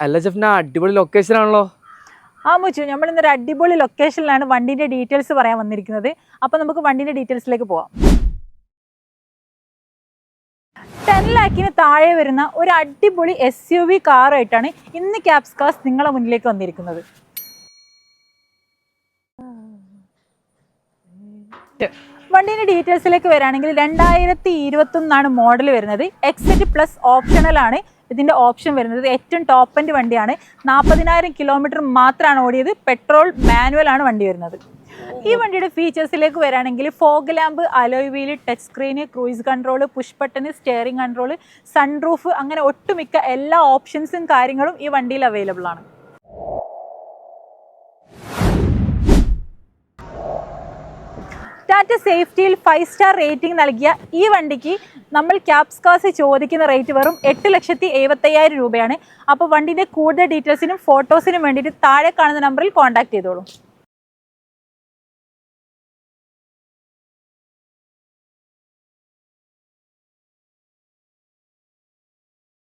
അല്ല ജഫ്ന, അടിപൊളി ലൊക്കേഷൻ ആണല്ലോ. ആ മുച്ചു, നമ്മൾ ഇന്നൊരു അടിപൊളി ലൊക്കേഷനിലാണ് വണ്ടിന്റെ ഡീറ്റെയിൽസ് പറയാൻ വന്നിരിക്കുന്നത്. അപ്പൊ നമുക്ക് വണ്ടിന്റെ ഡീറ്റെയിൽസിലേക്ക് പോവാം. 10 lakhന് താഴെ വരുന്ന ഒരു അടിപൊളി SUV കാറായിട്ടാണ് ഇന്ന് ക്യാബ്സ് കാർസ് നിങ്ങളെ മുന്നിലേക്ക് വന്നിരിക്കുന്നത്. വണ്ടിന്റെ ഡീറ്റെയിൽസിലേക്ക് വരികയാണെങ്കിൽ 2021 മോഡൽ വരുന്നത്. XZ+ ഓപ്ഷണൽ ആണ് ഇതിന്റെ ഓപ്ഷൻ വരുന്നത്. ഏറ്റവും ടോപ്പ് എൻഡ് വണ്ടിയാണ്. 40,000 കിലോമീറ്റർ മാത്രമാണ് ഓടിയത്. പെട്രോൾ മാനുവൽ ആണ് വണ്ടി വരുന്നത്. ഈ വണ്ടിയുടെ ഫീച്ചേഴ്സിലേക്ക് വരികയാണെങ്കിൽ fog lamp, alloy wheel, touch screen, cruise control, push button, steering control, sunroof, അങ്ങനെ ഒട്ടുമിക്ക എല്ലാ ഓപ്ഷൻസും കാര്യങ്ങളും ഈ വണ്ടിയിൽ അവൈലബിൾ ആണ്. ടാറ്റ സേഫ്റ്റിയിൽ 5 സ്റ്റാർ റേറ്റിംഗ് നൽകിയ ഈ വണ്ടിക്ക് നമ്മൾ ക്യാബ്സ് കാർസ് ചോദിക്കുന്ന റേറ്റ് വെറും 8,75,000 രൂപയാണ്. അപ്പോൾ വണ്ടിയുടെ കൂടുതൽ ഡീറ്റെയിൽസിനും ഫോട്ടോസിനും വേണ്ടിയിട്ട് താഴെ കാണുന്ന നമ്പറിൽ കോൺടാക്ട് ചെയ്തോളൂ.